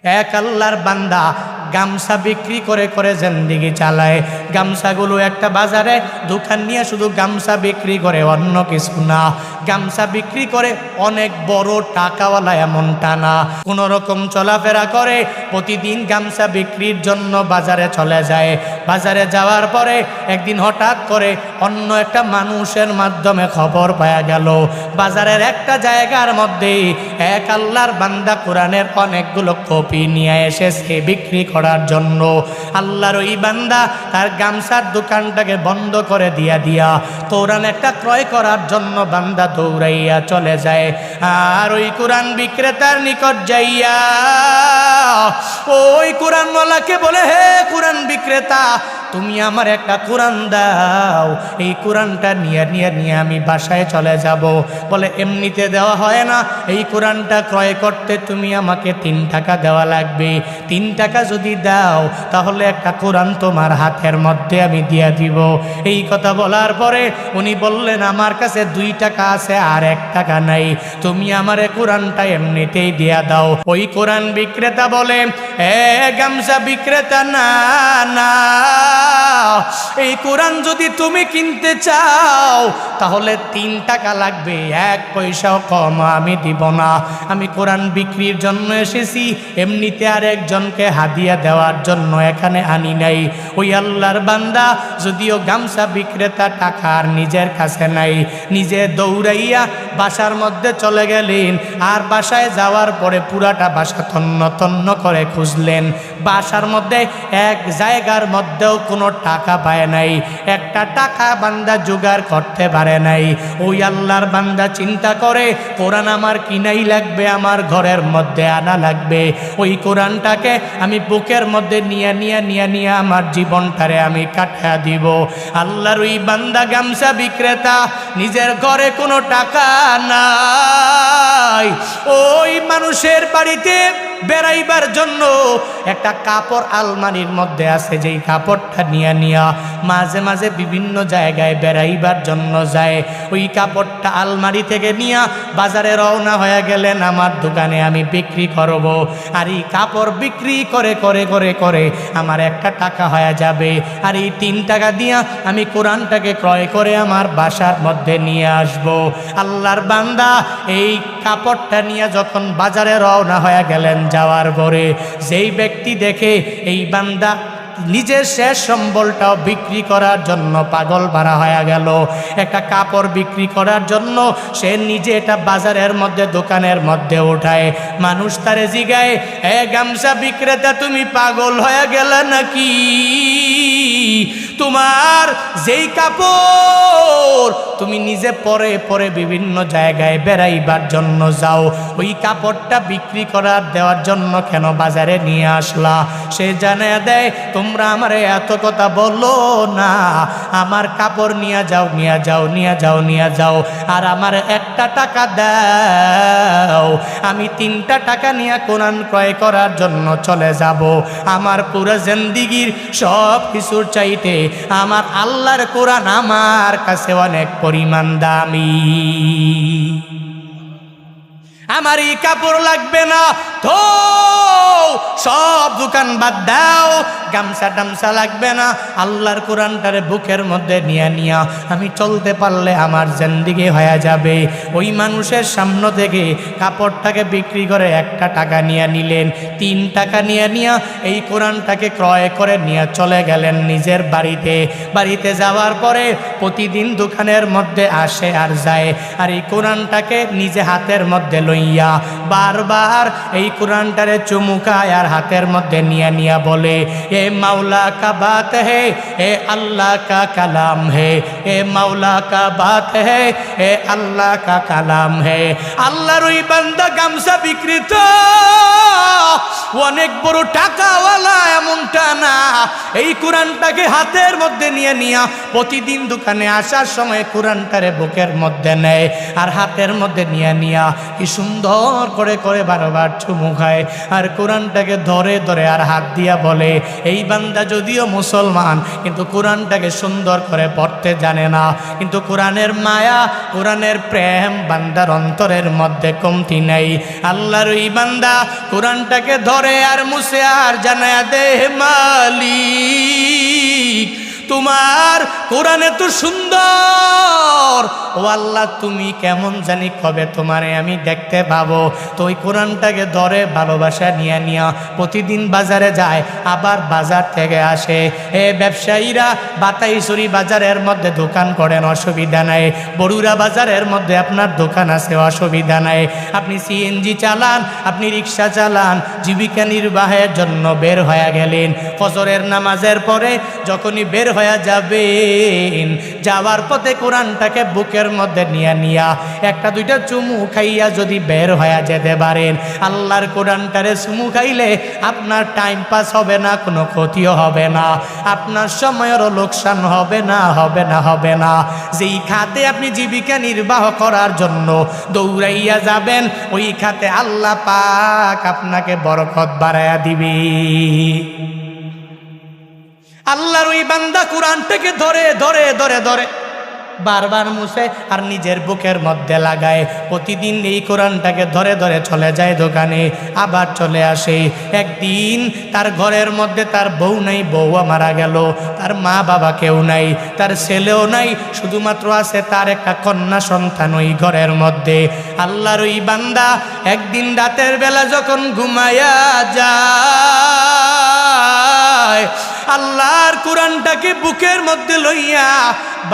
এক আল্লাহর বান্দা গামছা বিক্রি করে করে জিন্দেগি চালায়। গামছাগুলো একটা বাজারে দোকান নিয়ে শুধু গামছা বিক্রি করে, অন্য কিছু না। গামছা বিক্রি করে অনেক বড় টাকাওয়ালা এমনটা না, কোনো রকম চলাফেরা করে। প্রতিদিন গামছা বিক্রির জন্য বাজারে চলে যায়। বাজারে যাওয়ার পরে একদিন হঠাৎ করে অন্য একটা মানুষের মাধ্যমে খবর পাওয়া গেল বাজারের একটা জায়গার মধ্যে এক আল্লাহর বান্দা কোরআনের অনেকগুলো কপি নিয়ে এসেছে বিক্রি করার জন্য। আল্লাহর ওই বান্দা তার গামছার দোকানটাকে বন্ধ করে দিয়া কোরআন একটা ক্রয় করার জন্য বান্দা দৌড়াইয়া চলে যায়। আর ওই কোরআন বিক্রেতার নিকট যাইয়া ওই কোরআনওয়ালাকে বলে, হে কোরআন বিক্রেতা, তুমি আমার একটা কোরআন দাও, এই কোরআনটা নিয়ে আমি বাসায় চলে যাব। বলে এমনিতে দেওয়া হয় না, এই কোরআনটা ক্রয় করতে তুমি আমাকে 3 টাকা দেওয়া লাগবে। 3 টাকা যদি দাও তাহলে একটা কোরআন তোমার হাতের মধ্যে আমি দিয়ে দিব। এই কথা বলার পরে উনি বললেন, আমার কাছে 2 টাকা আছে আর 1 টাকা নাই, তুমি আমার কোরআনটা এমনিতেই দিয়া দাও। ওই কোরআন বিক্রেতা বলে, এ গামছা বিক্রেতা, না না, এই কোরআন যদি তুমি কিনতে চাও তাহলে 3 টাকা লাগবে, 1 পয়সাও কম আমি দিব না। আমি কোরআন বিক্রির জন্য এসেছি, এমনিতে আর একজনকে হাদিয়া দেওয়ার জন্য এখানে আনি নাই। ওই আল্লাহর বান্দা যদিও গামছা বিক্রেতা টাকা আর নিজের কাছে নাই, নিজে দৌড়াইয়া বাসার মধ্যে চলে গেলেন। আর বাসায় যাওয়ার পরে পুরাটা বাসা তন্ন তন্ন করে খুঁজলেন। বাসার মধ্যে এক জায়গার মধ্যেও কোনো টাকা পায় নাই, একটা টাকা বান্দা জোগাড় করতে পারে নাই। ওই আল্লাহর বান্দা চিন্তা করে, কোরআন আমার কিনাই লাগবে, আমার ঘরের মধ্যে আনা লাগবে। ওই কোরআনটাকে আমি বুকের মধ্যে নিয়ে আমার জীবনটারে আমি কাটিয়ে দিব। আল্লাহর ওই বান্দা গামছা বিক্রেতা, নিজের ঘরে কোনো টাকা নাই, ওই মানুষের বাড়িতে বেড়াইবার জন্য একটা কাপড় আলমারির মধ্যে আছে, যেই কাপড়টা নিয়ে মাঝে মাঝে বিভিন্ন জায়গায় বেড়াইবার জন্য যায়। ওই কাপড়টা আলমারি থেকে নিয়ে বাজারে রওনা হয়ে গেলেন, আমার দোকানে আমি বিক্রি করব। আর এই কাপড় বিক্রি করে করে করে করে আমার 1 টাকা হয়ে যাবে। আর এই 3 টাকা দিয়া আমি কোরআনটাকে ক্রয় করে আমার বাসার মধ্যে নিয়ে আসব। আল্লাহর বান্দা এই কাপড়টা নিয়ে যখন বাজারে রওনা হয়ে গেলেন, যাওয়ার পরে যেই ব্যক্তি দেখে এই বান্দা নিজের শেষ সম্বলটাও বিক্রি করার জন্য পাগল ভাড়া হয়ে গেল, একটা কাপড় বিক্রি করার জন্য সে নিজে এটা বাজারের মধ্যে দোকানের মধ্যে উঠায়। মানুষ তারে জিগায়, এ গামছা বিক্রেতা, তুমি পাগল হয়ে গেলে নাকি? তোমার যেই কাপড় তুমি নিজে পরে পরে বিভিন্ন জায়গায় বেড়াইবার জন্য যাও, ওই কাপড়টা বিক্রি করার দেওয়ার জন্য কেন বাজারে নিয়ে আসলা? সে জানিয়ে দেয়, তোমরা আমারে এত কথা বলো না, আমার কাপড় নিয়ে যাও, আর আমার 1 টাকা দাও, আমি 3টা টাকা নিয়ে কোরআন ক্রয় করার জন্য চলে যাব। আমার পুরো জিন্দেগির সব কিছুর চাইতে আমার আল্লাহর কোরআন আমার কাছে অনেক পরিমাণ দামি। আমার এই কাপড় লাগবে না, তো সব দোকান বাদ দাও, গামছা টামছা লাগবে না, আল্লাহর কোরআনটারে বুকের মধ্যে নিয়ে আমি চলতে পারলে আমার জিন্দেগি হয়ে যাবে। ওই মানুষের সামনে থেকে কাপড়টাকে বিক্রি করে 1 টাকা নিয়ে নিলেন। 3 টাকা নিয়ে এই কোরআনটাকে ক্রয় করে নিয়ে চলে গেলেন নিজের বাড়িতে যাওয়ার পরে প্রতিদিন দোকানের মধ্যে আসে আর যায়, আর এই কোরআনটাকে নিজে হাতের মধ্যে লইয়া বারবার এই কোরআনটারে চুমুকায় আর হাতের মধ্যে নিয়ে বলে, এ मौला का बात है, ए अल्लाह का कलाम है, ए मौला का बात है, ए अल्लाह का कलाम है। আল্লাহর ওই বান্দা গামছা বিক্রেতা অনেক বড় টাকাওয়ালা এমনটা না, এই কোরআনটাকে হাতের মধ্যে নিয়ে প্রতিদিন দোকানে আসার সময় কোরআনটারে বুকের মধ্যে নেয় আর হাতের মধ্যে নিয়ে কি সুন্দর করে করে বারবার চুমু খায় আর কোরআনটাকে ধরে ধরে আর হাত দিয়া বলে, এই বান্দা যদিও মুসলমান কিন্তু কোরআনটাকে সুন্দর করে পড়তে জানে না, কিন্তু কোরআনের মায়া কোরআনের প্রেম বান্দার অন্তরের মধ্যে কমতি নেই। আল্লাহর এই বান্দা কোরআনটাকে ধরে আর মুছে আর জানায়া দে, মালিক তোমার কোরআন এত সুন্দর, ও আল্লাহ তুমি কেমন জানি কবে তোমারে আমি দেখতে পাবো। তো ওই কোরআনটাকে ধরে ভালোবাসা নিয়ে প্রতিদিন বাজারে যায়, আবার বাজার থেকে আসে। ব্যবসায়ীরা বাতাইছড়ি বাজারের মধ্যে দোকান করেন, অসুবিধা নাই। বড়ুরা বাজারের মধ্যে আপনার দোকান আছে, অসুবিধা নাই। আপনি সিএনজি চালান, আপনি রিক্সা চালান, জীবিকা নির্বাহের জন্য বের হয়ে গেলেন। ফজরের নামাজের পরে যখনই বের হয়ে যাবেন, যাওয়ার পথে কোরআনটাকে বুকের মধ্যে নিয়ে একটা দুইটা চুমু খাইয়া যদি বের হয়ে যেতে পারেন, আল্লাহর কোরআনটারে চুমু খাইলে আপনার টাইম পাস হবে না, কোনো ক্ষতিও হবে না, আপনার সময়েরও লোকসান হবে না। যেই খাতে আপনি জীবিকা নির্বাহ করার জন্য দৌড়াইয়া যাবেন, ওই খাতে আল্লাহ পাক আপনাকে বরকত বাড়াইয়া দিবে। আল্লাহর ওই বান্দা কোরআনটাকে ধরে ধরে ধরে ধরে বারবার মুছে আর নিজের বুকের মধ্যে লাগায়। প্রতিদিন এই কোরআনটাকে ধরে ধরে চলে যায় দোকানে, আবার চলে আসে। একদিন তার ঘরের মধ্যে তার বউ নাই, বউয়া মারা গেল, তার মা বাবা কেউ নাই, তার ছেলেও নাই, শুধুমাত্র আছে তার একটা কন্যা সন্তান ওই ঘরের মধ্যে। আল্লাহর ওই বান্দা একদিন রাতের বেলা যখন ঘুমায়া যায়, আল্লাহর কোরআনটাকে বুকের মধ্যে লইয়া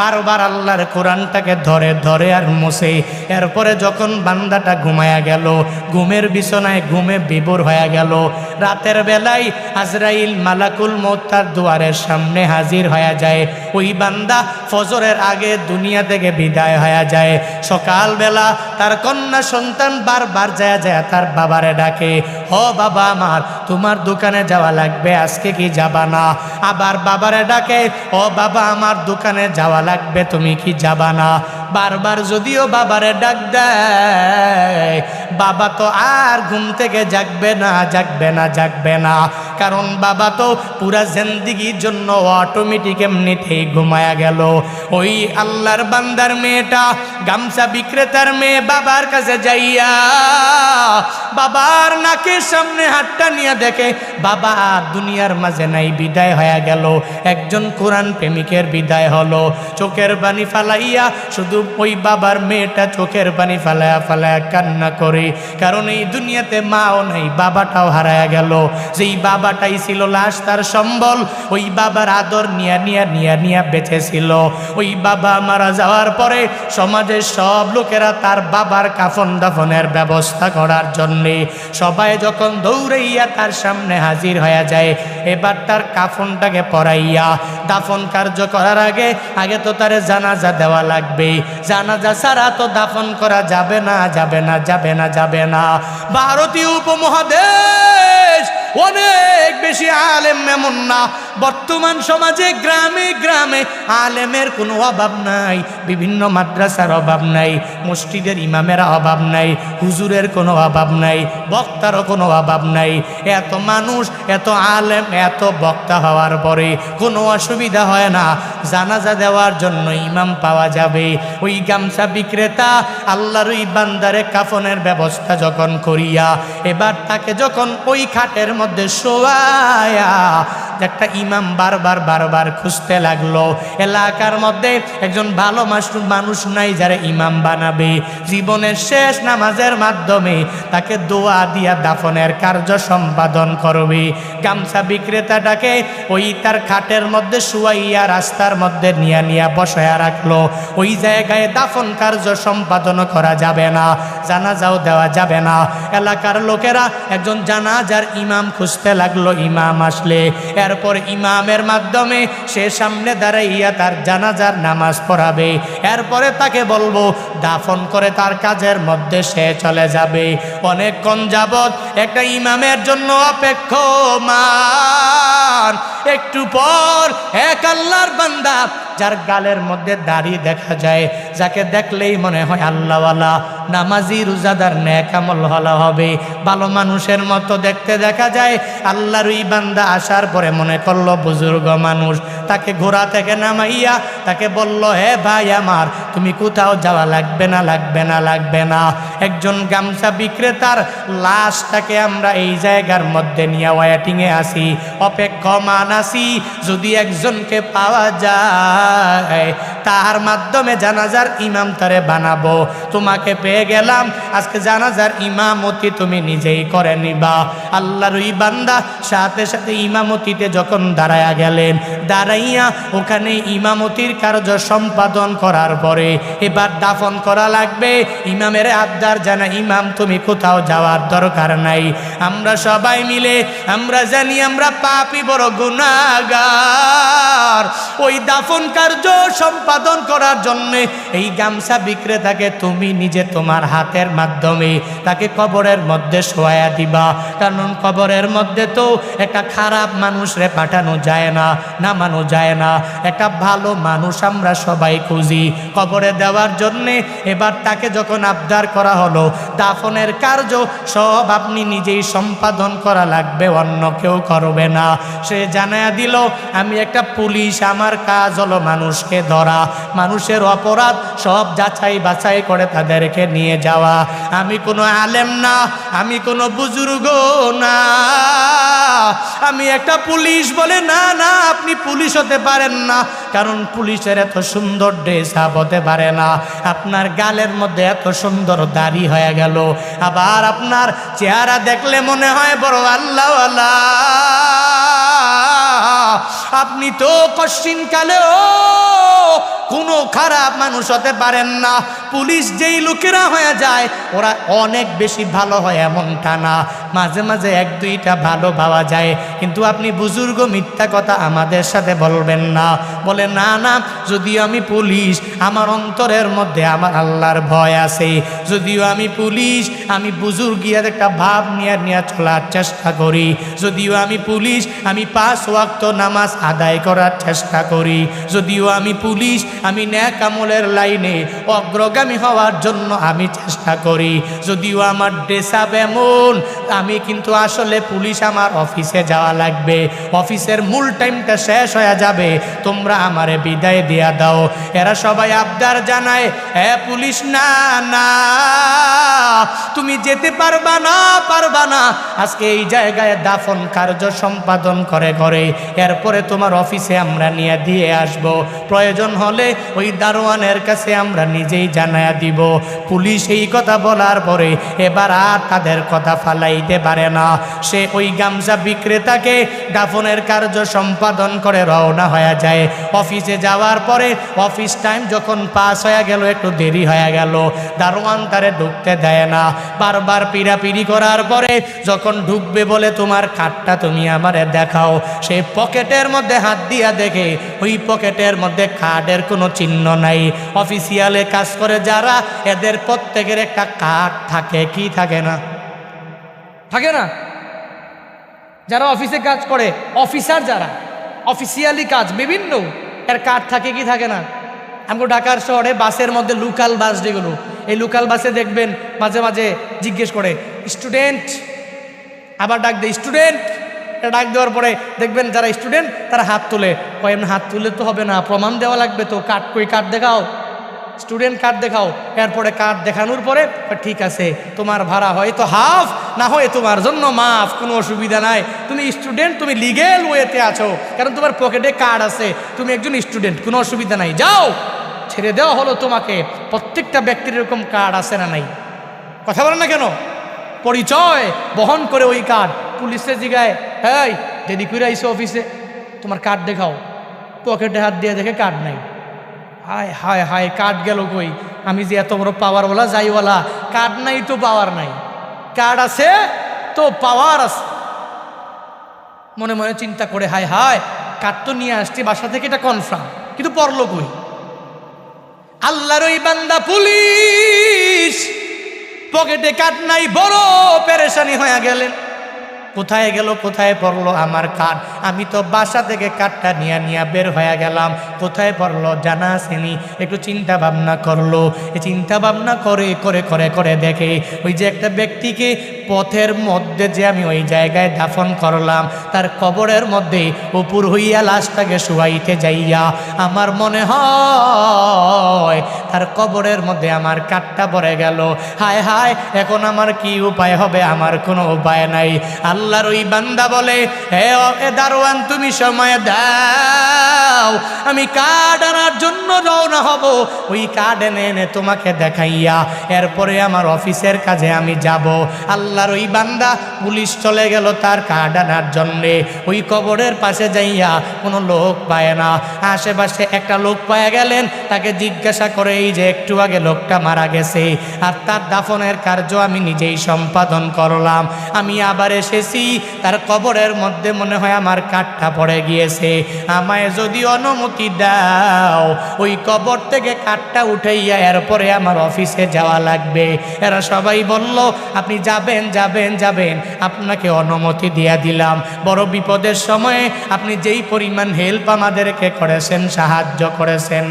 বারবার আল্লাহর কোরআনটাকে ধরে ধরে আর মুছে। এরপরে যখন বান্দাটা ঘুমায়া গেল, ঘুমের বিছানায় ঘুমে বিভোর হয়ে গেল, রাতের বেলায় আজরাইল মালাকুল মউত তার দুয়ারের সামনে হাজির হয়ে যায়। ওই বান্দা ফজরের আগে দুনিয়া থেকে বিদায় হয়ে যায়। সকালবেলা তার কন্যা সন্তান বারবার যায় তার বাবারে ডাকে, ও বাবা আমার তোমার দোকানে যাওয়া লাগবে, আজকে কি যাবা না? আবার বাবারে ডাকে, ও বাবা আমার দোকানে যাওয়া লাগবে, তুমি কি যাবা না? বারবার যদিও বাবারে ডাক দেয়, বাবা তো আর ঘুম থেকে জাগবে না, কারণ বাবা তো পুরা জিন্দেগির জন্য অটোমেটিক এমনিতেই ঘুমায়া গেল। ওই আল্লাহর বান্দার মেয়েটা গামছা বিক্রেতার মেয়ে বাবার কাছে যাইয়া বাবার নাকের সামনে হাতটা নিয়ে দেখে বাবা দুনিয়ার মাঝে নাই, বিদায় হয়ে গেল। একজন কোরআন প্রেমিকের বিদায় হলো। চোখের পানি ফালাইয়া শুধু ওই বাবার মেয়েটা চোখের পানি ফালায়া ফালায়া কান্না করে, কারণ এই দুনিয়াতে মাও নাই, বাবাটাও হারায়া গেল। যেই বাবাটাই ছিল লাশ তার সম্বল, ওই বাবার আদর নিয়া বেঁচে ছিল। ওই বাবা মারা যাওয়ার পরে সমাজের সব লোকেরা তার বাবার কাফন দাফনের ব্যবস্থা করার জন্যে সবাই যখন দৌড়াইয়া তার সামনে হাজির হয়ে যায়, এবার তার কাফনটাকে পরাইয়া দাফন কার্য করার আগে তো তারে জানাজা দেওয়া লাগবে। জানাজা ছাড়া তো দাফন করা যাবে না। ভারতীয় উপমহাদেশ অনেক বেশি আলেম এমন না, বর্তমান সমাজে গ্রামে গ্রামে আলেমের কোনো অভাব নাই, বিভিন্ন মাদ্রাসার অভাব নাই, মসজিদের ইমামের অভাব নাই, হুজুরের কোনো অভাব নাই, বক্তারও কোনো অভাব নাই। এত মানুষ, এত আলেম, এত বক্তা হওয়ার পরে কোনো অসুবিধা হয় না, জানাজা দেওয়ার জন্য ইমাম পাওয়া যাবে। ওই গামছা বিক্রেতা আল্লাহর ওই বান্দারে কাফনের ব্যবস্থা যখন করিয়া এবার তাকে যখন ওই খাটের মধ্যে শোয়ায়া একটা ইমাম বারবার খুঁজতে লাগলো। এলাকার মধ্যে একজন ভালো মানুষ নাই যারা ইমাম বানাবে, জীবনের শেষ নামাজের মাধ্যমে তাকে দোয়া দিয়া দাফনের কার্য সম্পাদন করবে। গামছা বিক্রেতাটাকে ওই তার খাটের মধ্যে শুয়াইয়া রাস্তার মধ্যে নিয়া বসায়া রাখলো। ওই জায়গায় দাফন কার্য সম্পাদন করা যাবে না, জানাজাও দেওয়া যাবে না। এলাকার লোকেরা একজন জানাজার ইমাম খুঁজতে লাগলো। ইমাম আসলে এরপর ইমামের মাধ্যমে সে সামনে দাঁড়াইয়া তার জানাজার নামাজ পড়াবে। এরপরে তাকে বলবো দাফন করে তার কাজের মধ্যে সে চলে যাবে। অনেকক্ষণ যাবত একটা ইমামের জন্য অপেক্ষমান। মুসলমান, একটু পর এক আল্লাহর বান্দা যার গালের মধ্যে দাড়ি দেখা যায়, যাকে দেখলেই মনে হয় আল্লাহওয়ালা, নামাজি, রোজাদার, নেক আমল হলা হবে, ভালো মানুষের মতো দেখতে দেখা যায়। আল্লাহর ওই বান্দা আসার পরে মনে করলো বুজুর্গ মানুষ, তাকে ঘোড়া থেকে নামাইয়া তাকে বলল, হে ভাই আমার, তুমি কোথাও যাওয়া লাগবে না, লাগবে না, লাগবে না। একজন গামছা বিক্রেতার লাশটাকে আমরা এই জায়গার মধ্যে নিয়ে ওয়েটিংয়ে আসি, অপেক্ষমান আসি, যদি একজনকে পাওয়া যায় তার মাধ্যমে জানাজার ইমাম তারে বানাবো। তোমাকে পেয়ে গেলাম, আজকে জানাজার ইমামতি তুমি নিজেই করে নিবা। আল্লাহর ওই বান্দা সাথে সাথে ইমামতিতে যখন দাঁড়ায়া গেলেন, দাঁড়াইয়া ওখানে ইমামতির কার্য সম্পাদন করার পরে এবার দাফন করা লাগবে। ইমামের আবদার জানা, ইমাম তুমি কোথাও যাওয়ার দরকার নাই, আমরা সবাই মিলে আমরা জানি আমরা পাপী বড় গুনাহগার, ওই দাফন কার্য সম্পাদন করার জন্য এই গামছা বিক্রেতাকে তুমি নিজে তোমার হাতের মাধ্যমে তাকে কবরের মধ্যে শোয়া দিবা। কারণ কবরের মধ্যে তো একটা খারাপ মানুষরে পাঠানো যায় না, নামানো যায় না, একটা ভালো মানুষ আমরা সবাই খুঁজি কবরে দেওয়ার জন্যে। এবার তাকে যখন আবদার করা হলো, দাফনের কার্য সব আপনি নিজেই সম্পাদন করা লাগবে, অন্য কেউ করবে না। সে জানায়া দিল, আমি একটা পুলিশ, আমার কাজ হলো মানুষকে ধরা, মানুষের অপরাধ সব যাচাই বাছাই করে তাদেরকে নিয়ে যাওয়া। আমি কোনো আলেম না, আমি কোনো বুজুর্গ না, আমি একটা পুলিশ। বলে না না, আপনি পুলিশ হতে পারেন না, কারণ পুলিশের এত সুন্দর ড্রেস আপ হতে পারে না, আপনার গালের মধ্যে এত সুন্দর দাড়ি হয়ে গেল, আবার আপনার চেহারা দেখলে মনে হয় বড় আল্লাহওয়ালা, আপনি তো কশ্চিনকালেও কোনো খারাপ মানুষ হতে পারেন না। পুলিশ যেই লোকেরা হয়ে যায় ওরা অনেক বেশি ভালো হয় এমনটা না, মাঝে মাঝে এক দুইটা ভালো পাওয়া যায়, কিন্তু আপনি বুজুর্গ মিথ্যা কথা আমাদের সাথে বলবেন না। বলে না না, যদিও আমি পুলিশ, আমার অন্তরের মধ্যে আমার আল্লাহর ভয় আছে, যদিও আমি পুলিশ, আমি বুজুর্গিয়ার একটা ভাব নিয়ে চলার চেষ্টা করি, যদিও আমি পুলিশ, আমি 5 ওয়াক্ত নামাজ আদায় করার চেষ্টা করি, যদিও আমি পুলিশ, আমি নেক আমলের লাইনে অগ্রগামী হওয়ার জন্য আমি চেষ্টা করি, যদিও আমার ড্রেস আপ এমন, আমি কিন্তু আসলে পুলিশ, আমার অফিসে যাওয়া লাগবে, অফিসের মূল টাইমটা শেষ হয়ে যাবে, তোমরা আমারে বিদায় দিয়া দাও। এরা সবাই আবদার জানায়, হ্যাঁ পুলিশ, না না, তুমি যেতে পারবা না, পারবা না, আজকে এই জায়গায় দাফন কার্য সম্পাদন করে করে এরপরে তোমার অফিসে আমরা নিয়ে দিয়ে আসব, প্রয়োজন হলে ওই দারোয়ানের কাছে আমরা নিজেই জানায়া দিব। পুলিশ এই কথা বলার পরে এবার আর তাদের কথা ফালাইতে পারে না, সে ওই গামছা বিক্রেতাকে দাফনের কার্য সম্পাদন করে রওনা হয়ে যায়। অফিসে যাওয়ার পরে অফিস টাইম যখন পাস হয়ে গেল, একটু দেরি হয়ে গেল, দারোয়ান তারে ঢুকতে দেয় না, বারবার পিড়াপিড়ি করার পরে যখন ঢুকবে বলে তোমার কার্ডটা তুমি আমারে দেখাও, সে পকেটের মধ্যে হাত দিয়া দেখে ওই পকেটের মধ্যে কার্ডের কোনো চিহ্ন নাই। অফিসিয়ালে কাজ করে যারা, এদের প্রত্যেকের একটা কার্ড থাকে, কি থাকে না, থাকে না? যারা অফিসে কাজ করে, অফিসার যারা অফিসিয়ালি কাজ বিভিন্ন, এর কার্ড থাকে কি থাকে না? আমগো ঢাকার শহরে বাসের মধ্যে লোকাল বাস যেগুলো, এই লোকাল বাসে দেখবেন মাঝে মাঝে জিজ্ঞেস করে স্টুডেন্ট, আবার ডাক দেয় স্টুডেন্ট, ডাক দেওয়ার পরে দেখবেন যারা স্টুডেন্ট তারা হাত তোলে, এমন হাত তুলে তো হবে না, প্রমাণ দেওয়া লাগবে তো, কার্ড কই, কার্ড দেখাও, স্টুডেন্ট কার্ড দেখাও। এরপরে কার্ড দেখানোর পরে ঠিক আছে, তোমার ভাড়া হয়তো হাফ, না হয় তোমার জন্য মাফ, কোনো অসুবিধা নাই, তুমি স্টুডেন্ট, তুমি লিগেল ওয়েতে আছো, কারণ তোমার পকেটে কার্ড আছে, তুমি একজন স্টুডেন্ট, কোনো অসুবিধা নাই, যাও, ছেড়ে দেওয়া হলো তোমাকে। প্রত্যেকটা ব্যক্তির এরকম কার্ড আছে না নাই? কথা বলেন না কেন? পরিচয় বহন করে ওই কার্ড পুলিশের জিগায়, এই দেরি করে আইসো অফিসে, তোমার কার্ড দেখাও, পকেটে হাত দিয়ে দেখে কার্ড নাই, হায় হায় হায়, কার্ড গেল কই, আমি যে এত বড় পাওয়ারওয়ালা যাইওয়ালা, কার্ড নাই তো পাওয়ার নাই, কার্ড আছে তো পাওয়ার আছে। মনে মনে চিন্তা করে, হায় হায়, কার্ড তো নিয়ে আসছি বাসা থেকে, এটা কনফার্ম, কিন্তু পড়লো কই? আল্লাহর ওই বান্দা পুলিশ, পকেটে কার্ড নাই, বড় পেরেশানি হয়ে গেলেন। কোথায় গেল, কোথায় পড়লো আমার কাঠ? আমি তো বাসা থেকে কাঠটা নিয়ে বের হয়ে গেলাম, কোথায় পড়লো জানা আসেনি। একটু চিন্তা ভাবনা করলো, চিন্তা ভাবনা করে করে করে করে দেখে ওই যে একটা ব্যক্তিকে পথের মধ্যে যে আমি ওই জায়গায় দাফন করলাম, তার কবরের মধ্যে উপর হইয়া লাশটাকে শুয়াইতে যাইয়া আমার মনে হয় তার কবরের মধ্যে আমার কাঠটা পড়ে গেল। হায় হায়, এখন আমার কি উপায় হবে? আমার কোনো উপায় নাই। আল্লাহর ওই বান্দা বলে, হে দারোয়ান, তুমি সময় দাও, আমি কার্ড আনার জন্য রওনা হব। ওই কার্ড এনে এনে তোমাকে দেখাইয়া এরপরে আমার অফিসের কাজে আমি যাব। আল্লাহর ওই বান্দা পুলিশ চলে গেল তার কার্ড আনার জন্যে। ওই কবরের পাশে যাইয়া কোনো লোক পায় না, আশেপাশে একটা লোক পায় গেলেন। তাকে জিজ্ঞাসা করে, এই যে একটু আগে লোকটা মারা গেছে আর তার দাফনের কার্য আমি নিজেই সম্পাদন করলাম, আমি আবার এসেছি, তার কবরের মধ্যে মনে হয় আমার কাঠটা পড়ে গিয়েছে, আমায় যদি অনুমতি দাও ওই কবর থেকে কাঠটা উঠাইয়া এরপরে আমার অফিসে যাওয়া লাগবে। এরা সবাই বলল, আপনি যাবেন যাবেন যাবেন, আপনাকে অনুমতি দিয়া দিলাম। বড় বিপদের সময়ে আপনি যেই পরিমাণ হেল্প আমাদেরকে করেছেন, সাহায্য করেছেন,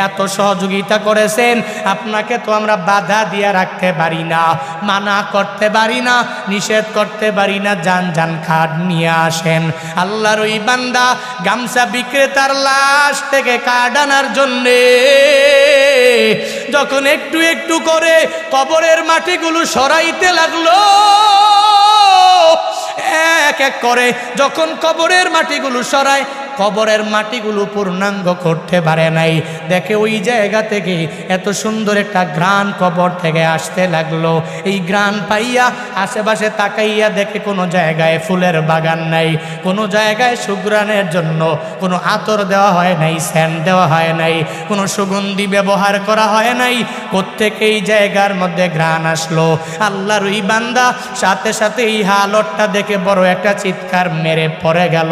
এত সহযোগিতা করেছেন, আপনাকে তো আমরা বাধা দিয়ে রাখতে পারি না, মানা করতে পারি না, নিষেধ করতে পারি না, যান যান খাট নিয়ে আসেন। আল্লাহর ওই বান্দা গামছা বিক্রেতার লাশ থেকে কাঠ আনার জন্যে যখন একটু একটু করে কবরের মাটিগুলো সরাইতে লাগলো, এক এক করে যখন কবরের মাটিগুলো সরায়, কবরের মাটিগুলো পূর্ণাঙ্গ করতে পারে নাই। দেখে ওই জায়গা থেকে এত সুন্দর একটা ঘ্রাণ কবর থেকে আসতে লাগলো। এই ঘ্রাণ পাইয়া আশেপাশে তাকাইয়া দেখে কোনো জায়গায় ফুলের বাগান নাই, কোনো জায়গায় সুঘ্রাণের জন্য কোনো আতর দেওয়া হয় নাই, স্যান্ড দেওয়া হয় নাই, কোনো সুগন্ধি ব্যবহার করা হয় নাই। প্রত্যেক এই জায়গার মধ্যে ঘ্রাণ আসলো। আল্লাহর ওই বান্দা সাথে সাথে এই হালতটা দেখে বড় একটা চিৎকার মেরে পড়ে গেল,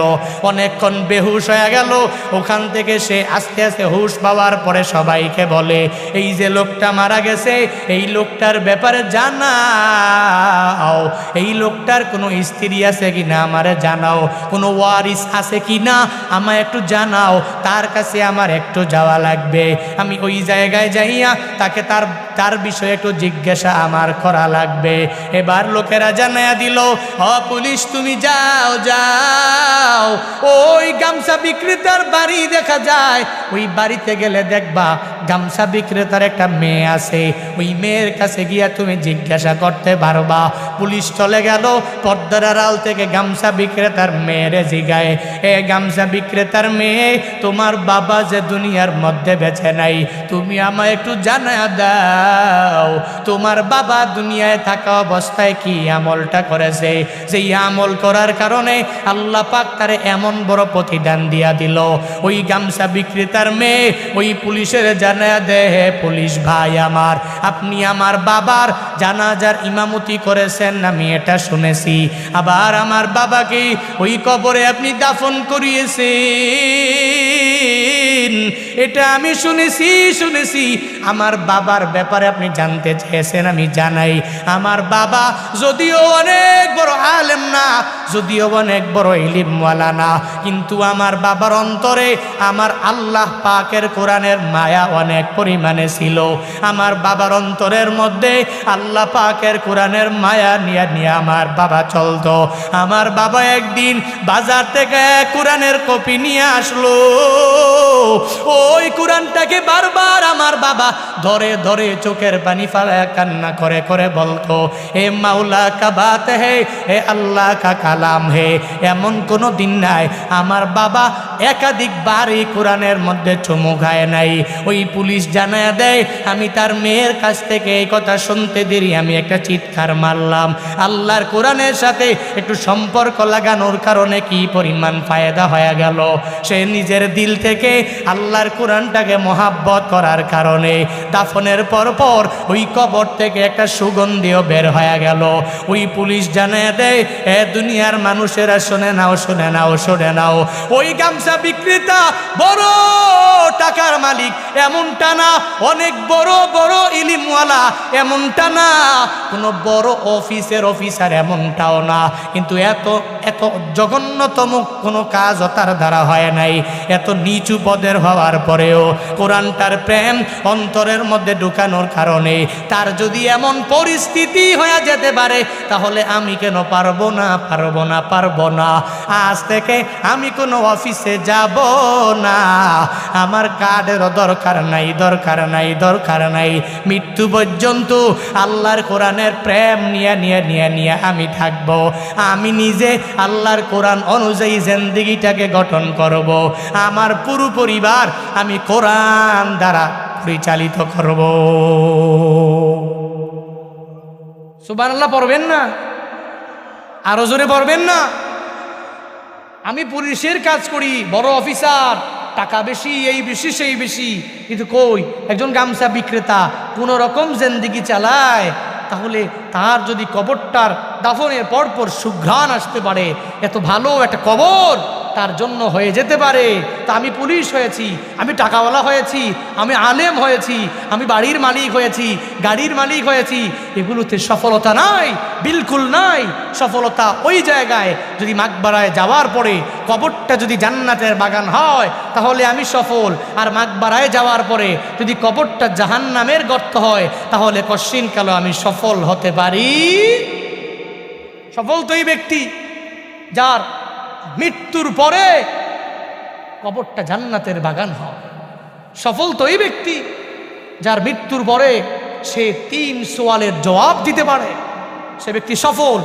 অনেকক্ষণ বেহুশ হয়ে গেল। ওখান থেকে সে আস্তে আস্তে হুশ পাওয়ার পরে সবাইকে বলে, এই যে লোকটা মারা গেছে, এই লোকটার ব্যাপারে জানাও, এই লোকটার কোনো স্ত্রী আছে কিনা আমারে জানাও, কোনো ওয়ারিস আছে কিনা আমায় একটু জানাও, তার কাছে আমার একটু যাওয়া লাগবে, আমি ওই জায়গায় যাইয়া তাকে তার বিষয়ে একটু জিজ্ঞাসা আমার করা লাগবে। এবার লোকেরা জানাইয়া দিল, ও পুলিশ, তুমি যাও যাও, ওই গামছা বিক্রেতার বাড়ি দেখা যায়, ওই বাড়িতে গেলে দেখবা গামছা বিক্রেতার একটা মেয়ে আছে, ওই মেয়ের কাছে গিয়া তুমি জিজ্ঞাসা করতে পারবা। পুলিশ চলে গেল, পর্দার আড়াল থেকে গামছা বিক্রেতার মেয়েরে জিগায়, এ গামছা বিক্রেতার মেয়ে, তোমার বাবা যে দুনিয়ার মধ্যে বেঁচে নাই, তুমি আমায় একটু জানায়া দাও, তোমার বাবা দুনিয়ায় থাকা অবস্থায় কি আমলটা করেছে, সেই আমল করার কারণে আল্লাহ পাক তারে এমন বড় প্রতিদান দিয়া দিল। ওই গামছা বিক্রেতার মেয়ে ওই পুলিশের জানায়া দে, হে পুলিশ ভাই আমার, আপনি আমার বাবার জানাজার ইমামতি করেছেন, আমি এটা শুনেছি, আবার আমার বাবাকে ওই কবরে আপনি দাফন করিয়েছেন, এটা আমি শুনেছি। আমার বাবার ব্যাপারে আপনি জানতে চেয়েছেন, আমি জানাই, আমার বাবা যদিও অনেক বড় আলেম না, যদিও অনেক বড় ইলিমওয়ালা না, কিন্তু আমার বাবার অন্তরে আমার আল্লাহ পাকের কোরআনের মায়া অনেক পরিমাণে ছিল। আমার বাবার অন্তরের মধ্যে আল্লাহ পাকের কোরআনের মায়া নিয়ে নিয়ে আমার বাবা চলতো। আমার বাবা একদিন বাজার থেকে কোরআনের কপি নিয়ে আসলো, ওই কোরআনটাকে বারবার আমার বাবা ধরে ধরে চোখের পানি ফালায় কান্না করে করে বলতো, হে মাওলা কা বাত হে, হে আল্লাহ কা কালাম হে। এমন কোনো দিন নাই আমার বাবা একাধিকবার এই কোরআনের মধ্যে চুমু খায় নাই। ওই পুলিশ জানায় দেয়, আমি তার মেয়ের কাছ থেকে এই কথা শুনতে দেরি আমি একটা চিৎকার মারলাম। আল্লাহর কোরআনের সাথে একটু সম্পর্ক লাগানোর কারণে কি পরিমাণ ফায়দা হয়ে গেল। সে নিজের দিল থেকে আল্লাহর কোরআনটাকে মহাব্বত করার কারণে দাফনের পর ওই কবর থেকে একটা সুগন্ধিও বের হয়ে গেল। ওই পুলিশ জানিয়ে দেয়, এ দুনিয়ার মানুষেরা শুনে নাও, শুনে নাও, শুনে নাও, ওই গামছা বিক্রেতা বড় টাকার মালিক এমনটা না, অনেক বড় বড় ইলিমওয়ালা এমনটা না, কোনো বড় অফিসের অফিসার এমনটাও না, কিন্তু এত এত জঘন্যতম কোনো কাজও তার দ্বারা হয় নাই। এত নিচু পদের হওয়ার পরেও কোরআনটার প্রেম অন্তরের মধ্যে ঢুকানোর কারণে তার যদি এমন পরিস্থিতি হয়ে যেতে পারে, তাহলে আমি কেন পারবো না, পারবো না, পারবো না। আজ থেকে আমি কোনো অফিসে যাব না, আমার কার্ডেরও দরকার নাই, দরকার নাই, দরকার নাই। মৃত্যু পর্যন্ত আল্লাহর কোরআনের প্রেম নিয়ে নিয়ে নিয়ে নিয়ে আমি থাকবো। আমি নিজে আল্লাহর কোরআন অনুযায়ী জিন্দেগিটাকে গঠন করব। আমার পুরো পরিবার আমি কোরআন দ্বারা পরিচালিত করব। সুবহানাল্লাহ পড়বেন না? আরো জোরে পড়বেন না? আমি পুলিশের কাজ করি, বড় অফিসার, টাকা বেশি, এই বেশি, সেই বেশি, কিন্তু কই একজন গামছা বিক্রেতা কোনো রকম জিন্দেগি চালায়, তাহলে তার যদি কবরটার দাফনের পরপর সুঘ্রাণ আসতে পারে, এত ভালো একটা কবর তার জন্য হয়ে যেতে পারে, তা আমি পুলিশ হয়েছি, আমি টাকাওয়ালা হয়েছি, আমি আলেম হয়েছি, আমি বাড়ির মালিক হয়েছি, গাড়ির মালিক হয়েছি, এগুলোতে সফলতা নাই, বিলকুল নাই। সফলতা ওই জায়গায় যদি মাকবারায় যাওয়ার পরে কবরটা যদি জান্নাতের বাগান হয়, তাহলে আমি সফল। আর মাকবারায় যাওয়ার পরে যদি কবরটা জাহান্নামের গর্ত হয়, তাহলে কশ্চিনকালে আমি সফল হতে পারি। সফল তো এই ব্যক্তি যার মৃত্যুর পরে কবরটা জান্নাতের বাগান হয়। সফল তো এই ব্যক্তি যার মৃত্যুর পরে সে 3 সওয়ালের জবাব দিতে পারে, সে ব্যক্তি সফল।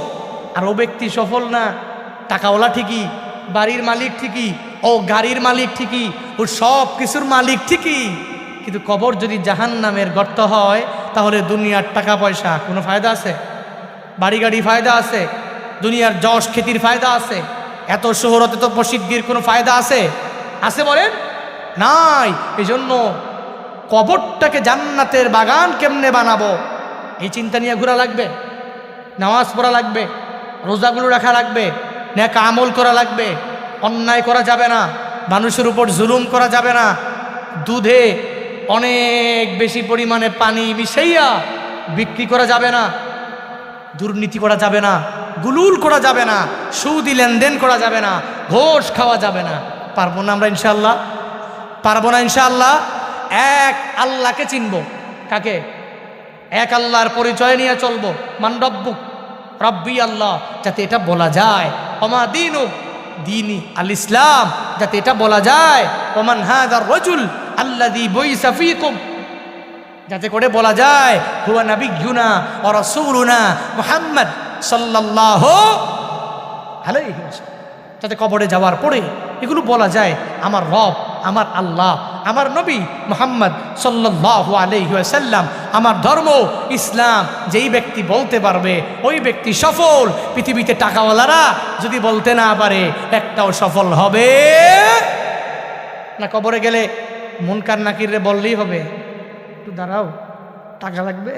আর ও ব্যক্তি সফল না, টাকাওয়ালা ঠিকই, বাড়ির মালিক ঠিকই, ও গাড়ির মালিক ঠিকই, ও সব কিছুর মালিক ঠিকই, কিন্তু কবর যদি জাহান্নামের গর্ত হয়, তাহলে দুনিয়ার টাকা পয়সা কোনো ফায়দা আছে? বাড়ি গাড়ি ফায়দা আছে? দুনিয়ার যশ খ্যাতির ফায়দা আছে? এত শোহরত, এত প্রসিদ্ধির কোনো ফায়দা আছে? আছে বলেন? নাই। এই জন্য কবরটাকে জান্নাতের বাগান কেমনে বানাবো, এই চিন্তা নিয়ে ঘোরা লাগবে। নামাজ পড়া লাগবে, রোজাগুলো রাখা লাগবে, নেক আমল করা লাগবে, অন্যায় করা যাবে না, মানুষের উপর জুলুম করা যাবে না, দুধে অনেক বেশি পরিমাণে পানি মিশাইয়া বিক্রি করা যাবে না, দুর্নীতি করা যাবে না, গুলুল করা যাবে না, সুদি লেনদেন করা যাবে না, ঘোষ খাওয়া যাবে না। পারবো না আমরা ইনশাআল্লাহ? পারবো না ইনশাআল্লাহ? এক আল্লাহকে চিনব। কাকে? এক আল্লাহর পরিচয় নিয়ে চলবো। মান রব্বুক, রব্বি আল্লাহ, যাতে এটা বলা যায়। ওমা দীনুক, দীনি আল ইসলাম, যাতে এটা বলা যায়। ওমান হাযার রাজুল আল্লাযী বুইসা ফীকুম, যাতে করে বলা যায় হুয়া নাবিয়্যুনা ওয়া রাসূলুনা মুহাম্মদ সাল্লাল্লাহু আলাইহি ওয়াসাল্লাম। যাতে কবরে যাওয়ার পরে এগুলো বলা যায়, আমার রব, আমার আল্লাহ, আমার নবী মুহাম্মদ সাল্লাল্লাহু আলাইহি ওয়াসাল্লাম, আমার ধর্ম ইসলাম। যেই ব্যক্তি বলতে পারবে ওই ব্যক্তি সফল। পৃথিবীতে টাকাওয়ালারা যদি বলতে না পারে, একটাও সফল হবে না। কবরে গেলে মুনকার নাকিরে বললেই হবে, একটু দাঁড়াও, টাকা লাগবে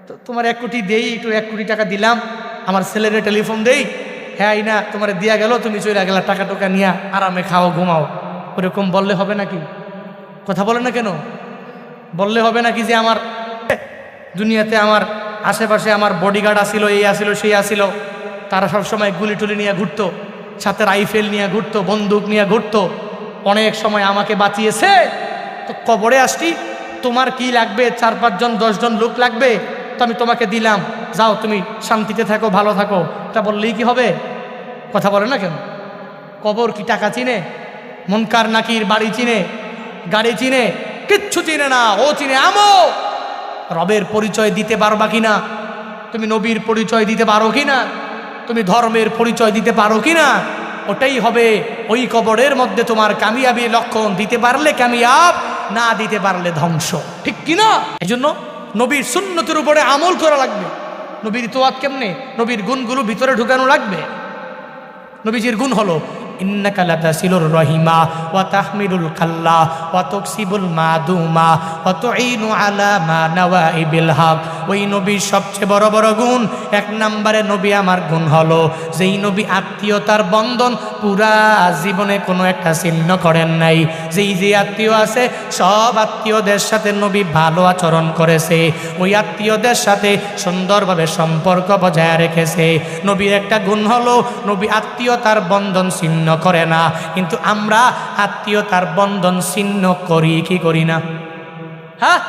তো, তোমার 1 কোটি দেই, একটু 1 কোটি টাকা দিলাম, আমার ছেলের টেলিফোন দেই, হ্যাঁ না তোমার দিয়া গেল, তুমি চলে গেলা, টাকা টোকা নিয়ে আরামে খাও, ঘুমাও। ওরকম বললে হবে নাকি? কথা বলে না কেন? বললে হবে নাকি যে আমার দুনিয়াতে আমার আশেপাশে আমার বডিগার্ড আসিল, এই আসিল, সেই আসিল, তারা সবসময় গুলি টুলি নিয়ে ঘুরতো, সাথে রাইফেল নিয়ে ঘুরতো, বন্দুক নিয়ে ঘুরতো, অনেক সময় আমাকে বাঁচিয়েছে। তো কবরে আসছি, তোমার কি লাগবে? 4-5 জন 10 জন লোক লাগবে, তো আমি তোমাকে দিলাম, যাও তুমি শান্তিতে থাকো, ভালো থাকো। এটা বললেই কি হবে? কথা বলে না কেন? কবর কি টাকা চিনে? মুনকার নাকির বাড়ি চিনে? গাড়ি চিনে? কিচ্ছু চিনে না। ও চিনে আমো রবের পরিচয় দিতে পারবা কিনা, তুমি নবীর পরিচয় দিতে পারো কিনা, তুমি ধর্মের পরিচয় দিতে পারো কিনা, ওটাই হবে ওই কবরের মধ্যে তোমার কামিয়াবি লক্ষণ। দিতে পারলে কামিয়াব, না দিতে পারলে ধ্বংস। ঠিক কিনা? এই জন্য নবীর সুন্নতের উপরে আমল করা লাগবে। নবীর ইতোয়াত কেমনে? নবীর গুণগুলো ভিতরে ঢুকানো লাগবে। নবীজির গুণ হলো ইন্নাকা লাতাসিলুর রহিমা ওয়া তাহমিলুল কাল্লা ওয়া তুকসিবুল মাদুমা ওয়া তুঈনু আলা মা নাওয়াইবিল হক। ওই নবীর সবচেয়ে বড় বড় গুণ, এক নম্বরে নবী আমার গুণ হলো যেই নবী আত্মীয়তার বন্ধন পুরা জীবনে কোনো একটা ছিন্ন করেন নাই। যেই যে আত্মীয় আছে সব আত্মীয়দের সাথে নবী ভালো আচরণ করেছে, ওই আত্মীয়দের সাথে সুন্দরভাবে সম্পর্ক বজায় রেখেছে। নবীর একটা গুণ হলো নবী আত্মীয়তার বন্ধন ছিন্ন করে না। কিন্তু আমরা আত্মীয়তার বন্ধন ছিন্ন করি কি করি না? হ্যাঁ,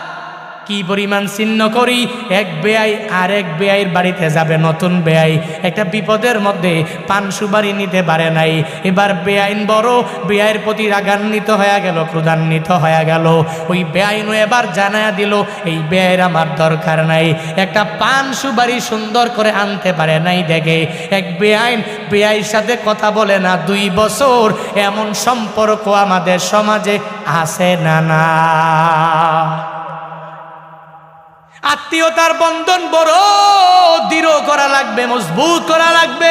কি পরিমাণ ছিন্ন করি। এক বেয়াই আর এক বেয়াইয়ের বাড়িতে যাবে, নতুন বেয়াই একটা বিপদের মধ্যে পান সুপারি নিতে পারে নাই। এবার বেআইন বড়, বেআইয়ের প্রতি রাগান্বিত হয়ে গেল, ক্রোধান্বিত হয়ে গেল। ওই বেআইনও এবার জানায়া দিল এই বেআইয়ের আমার দরকার নাই। একটা পান সুপারি সুন্দর করে আনতে পারে নাই দেখে এক বেআইন বেআইয়ের সাথে কথা বলে না 2 বছর। এমন সম্পর্ক আমাদের সমাজে আছে না? না, আত্মীয়তার বন্ধন বড় দৃঢ় করা লাগবে, মজবুত করা লাগবে।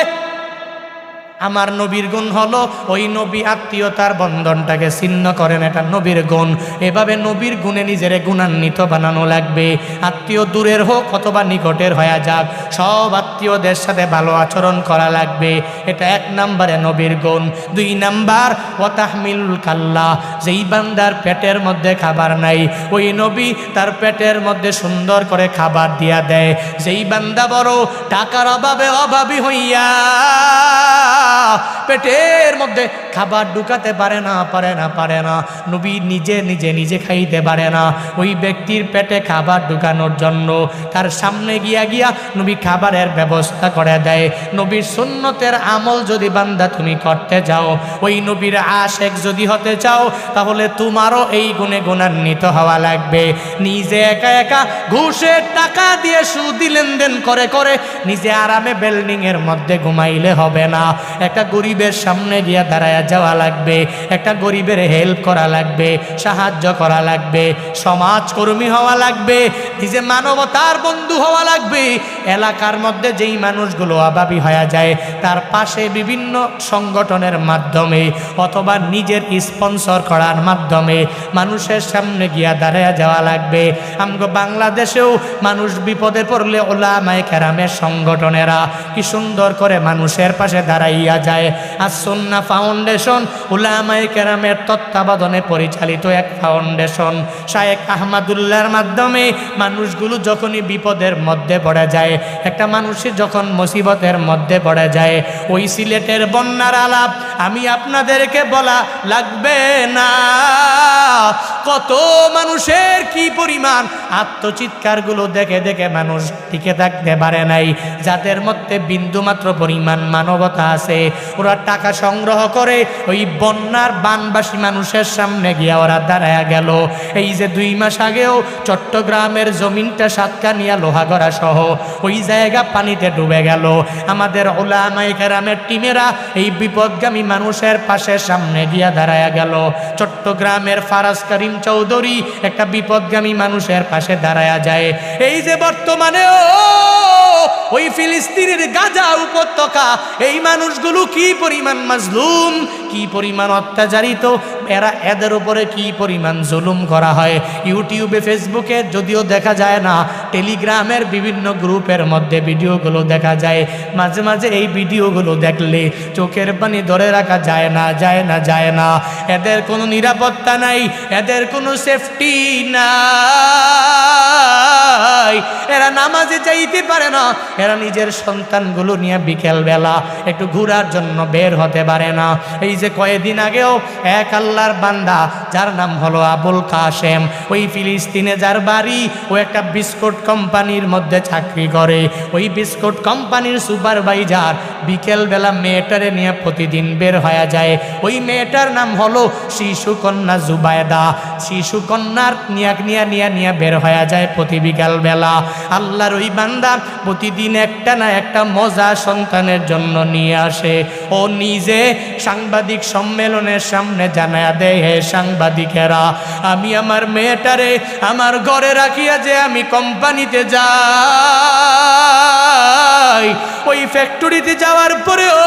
আমার নবীর গুণ হলো ওই নবী আত্মীয়তার বন্ধনটাকে ছিন্ন করেন, এটা নবীর গুণ। এভাবে নবীর গুণে নিজের গুণান্বিত বানানো লাগবে। আত্মীয় দূরের হোক অথবা নিকটের হয়ে যাক, সব আত্মীয়দের সাথে ভালো আচরণ করা লাগবে। এটা 1 নম্বরে নবীর গুণ। 2 নাম্বার ওয়া তাহমিলুল কাল্লা, যেই বান্দার পেটের মধ্যে খাবার নাই ওই নবী তার পেটের মধ্যে সুন্দর করে খাবার দিয়া দেয়। যেই বান্দা বড় টাকার অভাবে অভাবী হইয়া পেটের মধ্যে খাবার ঢুকাতে পারে না, নবী নিজে খাইতে পারে না, ওই ব্যক্তির পেটে খাবার ঢুকানোর জন্য তার সামনে গিয়া নবী খাবারের ব্যবস্থা করে দেয়। নবীর সুন্নতের আমল যদি বান্দা তুমি করতে যাও, ওই নবীর আশেক যদি হতে চাও, তাহলে তোমারও এই গুণে গুণান্বিত হওয়া লাগবে। নিজে একা একা ঘুষের টাকা দিয়ে সুদি লেনদেন করে নিজে আরামে বিল্ডিং এর মধ্যে ঘুমাইলে হবে না। একটা গরিবের সামনে গিয়া দাঁড়ায় যাওয়া লাগবে, একটা গরিবের হেল্প করা লাগবে, সাহায্য করা লাগবে, সমাজকর্মী হওয়া লাগবে, নিজে মানবতার বন্ধু হওয়া লাগবে। এলাকার মধ্যে যেই মানুষগুলো অভাবী হয়ে যায় তার পাশে বিভিন্ন সংগঠনের মাধ্যমে অথবা নিজের স্পন্সর করার মাধ্যমে মানুষের সামনে গিয়া দাঁড়ায় যাওয়া লাগবে। আমগো বাংলাদেশেও মানুষ বিপদে পড়লে উলামায়ে কেরামের সংগঠনেরা কি সুন্দর করে মানুষের পাশে দাঁড়াইয়া যায়। আস-সুন্নাহ ফাউন্ডেশন উলামায়ে কেরামের তত্ত্বাবধানে পরিচালিত এক ফাউন্ডেশন। শায়েখ আহমদুল্লাহর মাধ্যমে মানুষগুলো যখনই বিপদের মধ্যে পড়ে যায়, একটা মানুষের যখন মুসিবতের মধ্যে পড়ে যায়, ওই সিলেটের বন্যার আলাপ আমি আপনাদেরকে বলা লাগবে না। কত মানুষের কি পরিমাণ আত্মচিৎকারগুলো দেখে মানুষ টিকে থাকতে পারে নাই। যাদের মধ্যে বিন্দুমাত্র পরিমাণ মানবতা আছে, ওরা টাকা সংগ্রহ করে ওই বন্যার বানবাসী মানুষের সামনে গিয়া ওরা দাঁড়ায়া গেল। এই যে 2 মাস আগেও চট্টগ্রামের জমিনটা সাতকানিয়া লোহাগড়া সহ ওই জায়গা পানিতে ডুবে গেল। আমাদের উলামায়ে কেরামের টিমেরা এই বিপদগামী মানুষের পাশে সামনে গিয়া দাঁড়ায়া গেল। চট্টগ্রামের ফারাজ করিম চৌধুরী একটা বিপদগামী মানুষের পাশে দাঁড়ায়া যায়। এই যে বর্তমানে ওই ফিলিস্তিনের গাজা উপত্যকা, এই মানুষগুলো কি পরিমাণ মাজলুম, কি পরিমাণ অত্যাচারিত, এদের উপরে কি পরিমাণ জুলুম করা হয়। ইউটিউবে ফেসবুকে যদিও দেখা যায় না, টেলিগ্রামের বিভিন্ন গ্রুপের মধ্যে ভিডিওগুলো দেখা যায়। মাঝে মাঝে এই ভিডিওগুলো দেখলে চোখের পানি ধরে রাখা যায় না। এদের কোনো নিরাপত্তা নাই, এদের কোনো সেফটি নাই। এরা নামাজে যাইতে পারে না, এরা নিজের সন্তানগুলো নিয়ে বিকেল বেলা একটু ঘোরার জন্য বের হতে পারে না। এই যে কয়েকদিন আগেও এক আল্লাহর বান্দা যার নাম হলো আবুল কাশেম, ওই ফিলিস্তিনে যার বাড়ি, ও একটা বিস্কুট কোম্পানির মধ্যে চাকরি করে। ওই বিস্কুট কোম্পানির সুপারভাইজার বিকেল বেলা মেয়েটারে নিয়ে প্রতিদিন বের হয়ে যায়। ওই মেয়েটার নাম হলো শিশুকন্যা জুবায়দা। শিশুকন্যার নিয়ে বের হয়ে যায় প্রতি বিকাল বেলা। আল্লাহর ওই বান্দা প্রতিদিন একটা না একটা মজা সন্তানের জন্য নিয়ে আসে। ও নিজে সাংবাদিক সম্মেলনের সামনে জানায়া দেয়, হে সাংবাদিকেরা, আমি আমার মেয়েটারে আমার ঘরে রাখিয়া যে আমি কোম্পানিতে যাই, ওই ফ্যাক্টরিতে যাওয়ার পরেও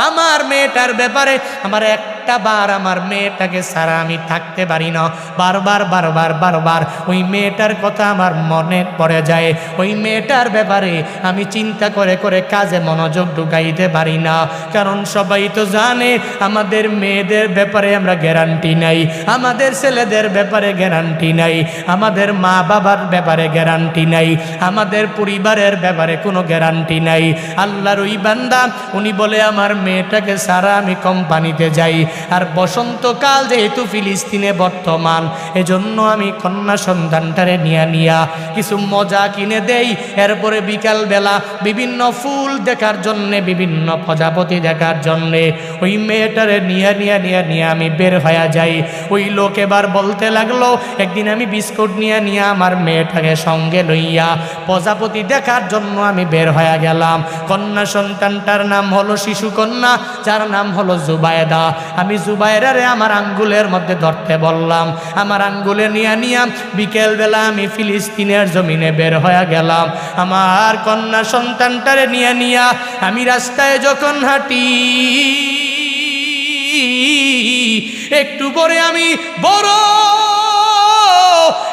আমার মেয়েটার ব্যাপারে আমার একটা বার আমার মেয়েটাকে ছাড়া আমি থাকতে পারি না। বারবার বারবার বারবার ওই মেয়েটার কথা আমার মনে পড়ে যায়। ওই মেয়েটার ব্যাপারে আমি চিন্তা করে করে কাজে মনোযোগ ঢুকাইতে পারি না। কারণ সবাই তো জানে আমাদের মেয়েদের ব্যাপারে আমরা গ্যারান্টি নাই, আমাদের ছেলেদের ব্যাপারে গ্যারান্টি নাই, আমাদের মা বাবার ব্যাপারে গ্যারান্টি নাই, আমাদের পরিবারের ব্যাপারে কোনো গ্যারান্টি নাই। আল্লাহর ওই বান্দা উনি বলে আমার মেয়েটাকে ছাড়া আমি কোম্পানিতে যাই। আর বসন্তকাল যেহেতু ফিলিস্তিনে বর্তমান, এজন্য আমি কন্যা সন্তানটারে নিয়া কিছু মজা কিনে দেই। এরপরে বিকালবেলা বিভিন্ন ফুল দেখার জন্যে, বিভিন্ন প্রজাপতি দেখার জন্যে ওই মেয়েটারে নিয়ে আমি বের হয়ে যাই। ওই লোক এবার বলতে লাগলো, একদিন আমি বিস্কুট নিয়ে আমার মেয়েটাকে সঙ্গে লইয়া প্রজাপতি দেখার জন্য আমি বের হয়ে গেলাম। কন্যা সন্তানটার নাম হলো শিশু কন্যা, যার নাম হলো জুবায়দা। আমি জুবায়দারে আমার আঙ্গুলের মধ্যে ধরতে বললাম। আমার আঙ্গুলে নিয়ে বিকেলবেলা আমি ফিলিস্তিনের জমিনে বের হয়ে গেলাম। আমার কন্যা সন্তানটারে নিয়ে আমি রাস্তায় যখন হাঁটি, একটু পরে আমি বড়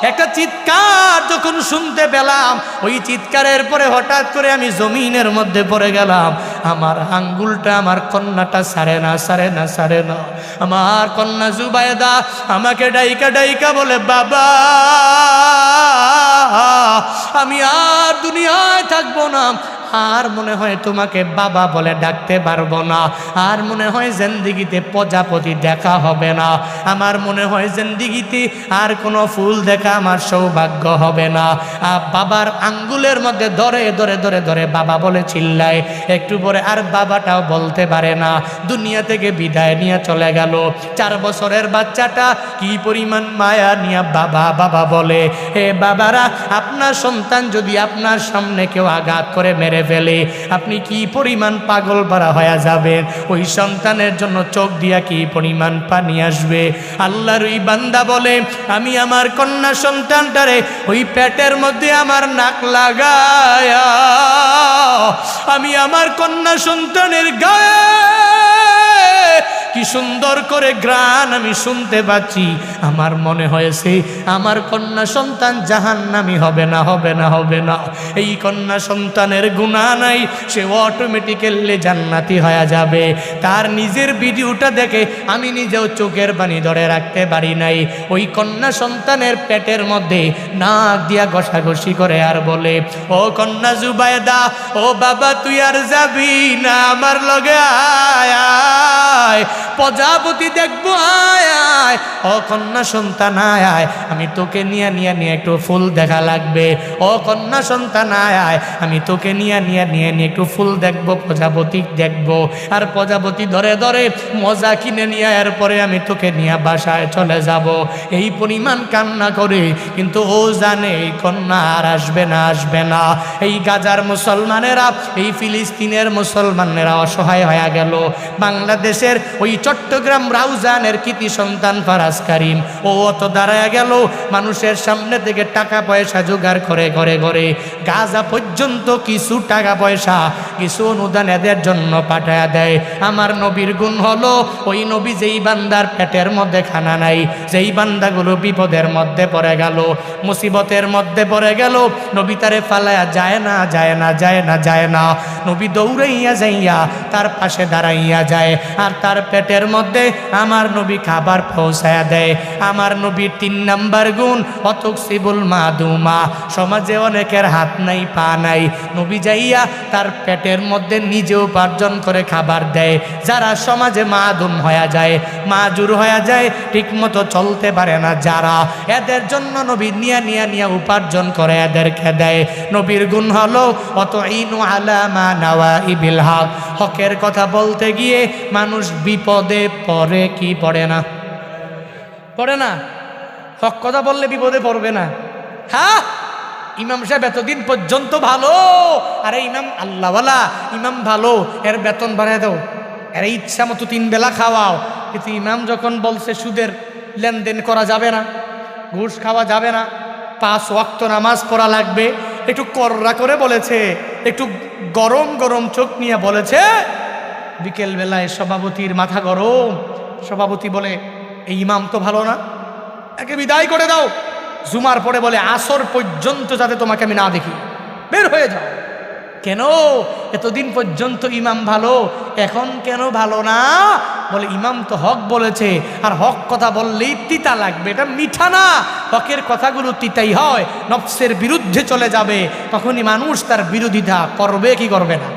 একটা চিৎকার যখন শুনতে পেলাম, ওই চিৎকারের পরে হঠাৎ করে আমি জমিনের মধ্যে পড়ে গেলাম। আমার আঙ্গুলটা আমার কন্যাটা সারে না। আমার কন্যা জুবায়দা আমাকে ডাইকা বলে, বাবা আমি আর দুনিয়ায় থাকবো না, আর মনে হয় তোমাকে বাবা বলে ডাকতে পারবো না, আর মনে হয় জিন্দেগিতে প্রজাপতি দেখা হবে না, আমার মনে হয় জিন্দেগিতে আর কোনো ফুল দেখা আমার সৌভাগ্য হবে না। বাবার আঙ্গুলের মধ্যে ধরে বাবা বলে চিল্লায়। একটু পরে আর বাবাটাও বলতে পারে না, দুনিয়া থেকে বিদায় নিয়ে চলে গেল। 4 বছরের বাচ্চাটা কি পরিমাণ মায়া নিয়ে বাবা বাবা বলে। হে বাবারা, আপনার সন্তান যদি আপনার সামনে কেউ আঘাত করে মেরে ফেলে, আপনি কি পরিমাণ পাগল পারা হয়ে যাবেন? ওই সন্তানের জন্য চোখ দিয়া কি পরিমাণ পানি আসবে। আল্লাহর ওই বান্দা বলে, আমি আমার কন্যা সন্তানটারে ওই পেটের মধ্যে আমার নাক লাগায়া আমি আমার কন্যা সন্তানের গায়ে কি সুন্দর করে গ্রান আমি শুনতে পাচ্ছি। আমার মনে হয়েছে আমার কন্যা সন্তান জাহান্নামী হবে না। এই কন্যা সন্তানের গুনাহ নাই, সে অটোমেটিক্যালি জান্নাতি হয়ে যাবে। তার নিজের ভিডিওটা দেখে আমি নিজেও চোখের পানি ধরে রাখতে পারি নাই। ওই কন্যা সন্তানের পেটের মধ্যে নাক দিয়া ঘষাঘষি করে আর বলে, ও কন্যা জুবায়দা, ও বাবা তুই আর যাবি না, আমার লগে আয়, প্রজাপতি দেখবো, আয়। ও কন্যা সন্তান আয়, আমি তোকে নিয়ে একটু ফুল দেখা লাগবে। ও কন্যা সন্তান আয়, আমি তোকে নিয়ে একটু ফুল দেখবো, প্রজাপতি দেখবো। আর প্রজাপতি ধরে মজা কিনে নিয়ে এরপরে আমি তোকে নিয়ে বাসায় চলে যাব। এই পরিমাণ কান্না করে, কিন্তু ও জানে এই কন্যা আর আসবে না। এই গাজার মুসলমানেরা, এই ফিলিস্তিনের মুসলমানেরা অসহায় হয়ে গেল। বাংলাদেশের ওই চট্টগ্রাম রাউজানের কৃতি সন্তান ফারাজ কারিম, ও অত দাঁড়ায় গেল মানুষের সামনে থেকে টাকা পয়সা জোগাড় করে গাজা পর্যন্ত কিছু টাকা পয়সা, কিছু অনুদান এদের জন্য পাঠায় দেয়। আমার নবীর গুণ হলো, ওই নবী যেই বান্দার পেটের মধ্যে খানা নাই, যেই বান্দাগুলো বিপদের মধ্যে পড়ে গেল, মুসিবতের মধ্যে পড়ে গেল, নবী তারে ফালায়া যায় না। নবী দৌড়াইয়া যাইয়া তার পাশে দাঁড়াইয়া যায়, আর তার পেটের মধ্যে আমার নবী খাবার পৌঁছায়া দেয়। আমার নবীর 3 নাম্বার গুণ, অতুকসিবুল মাদুমা, সমাজে অনেকের হাত নাই পা নাই, নবী যাইয়া তার পেটের মধ্যে নিজে উপার্জন করে খাবার দেয়। যারা সমাজে মাদুম হয়ে যায়, মাজুর হয়ে যায়, ঠিক মতো চলতে পারে না যারা, এদের জন্য নবী নিয়া উপার্জন করে এদেরকে দেয়। নবীর গুণ হলো অতঈনু আলা মা নাওয়াইবিল হক, হকের কথা বলতে গিয়ে মানুষ বিপদে পড়ে কি পড়ে না? হক কথা বললে বিপদে পড়বে না? হ্যাঁ, ইমাম সাহেব এতদিন পর্যন্ত ভালো, আরে ইমাম আল্লাহওয়ালা, ইমাম ভালো, এর বেতন বাড়ায় দাও, এর ইচ্ছা মতো 3 বেলা খাওয়াও। কিন্তু ইমাম যখন বলছে সুদের লেনদেন করা যাবে না, ঘুষ খাওয়া যাবে না, 5 ওয়াক্ত নামাজ পড়া লাগবে, একটু কররা করে বলেছে, একটু গরম গরম চোখ নিয়ে বলেছে, বিকেলবেলায় সভাপতির মাথা গরম। সভাপতি বলে, এই ইমাম তো ভালো না, একে বিদায় করে দাও। জুমার পরে বলে, আসর পর্যন্ত যাতে তোমাকে আমি না দেখি, বের হয়ে যাও। কেন এতদিন পর্যন্ত ইমাম ভালো, এখন কেন ভালো না? বলে, ইমাম তো হক বলেছে, আর হক কথা বললেই তিতা লাগবে, এটা মিঠা না। হকের কথাগুলো তিতাই হয়, নফসের বিরুদ্ধে চলে যাবে, তখনই মানুষ তার বিরোধিতা করবে কি করবে না।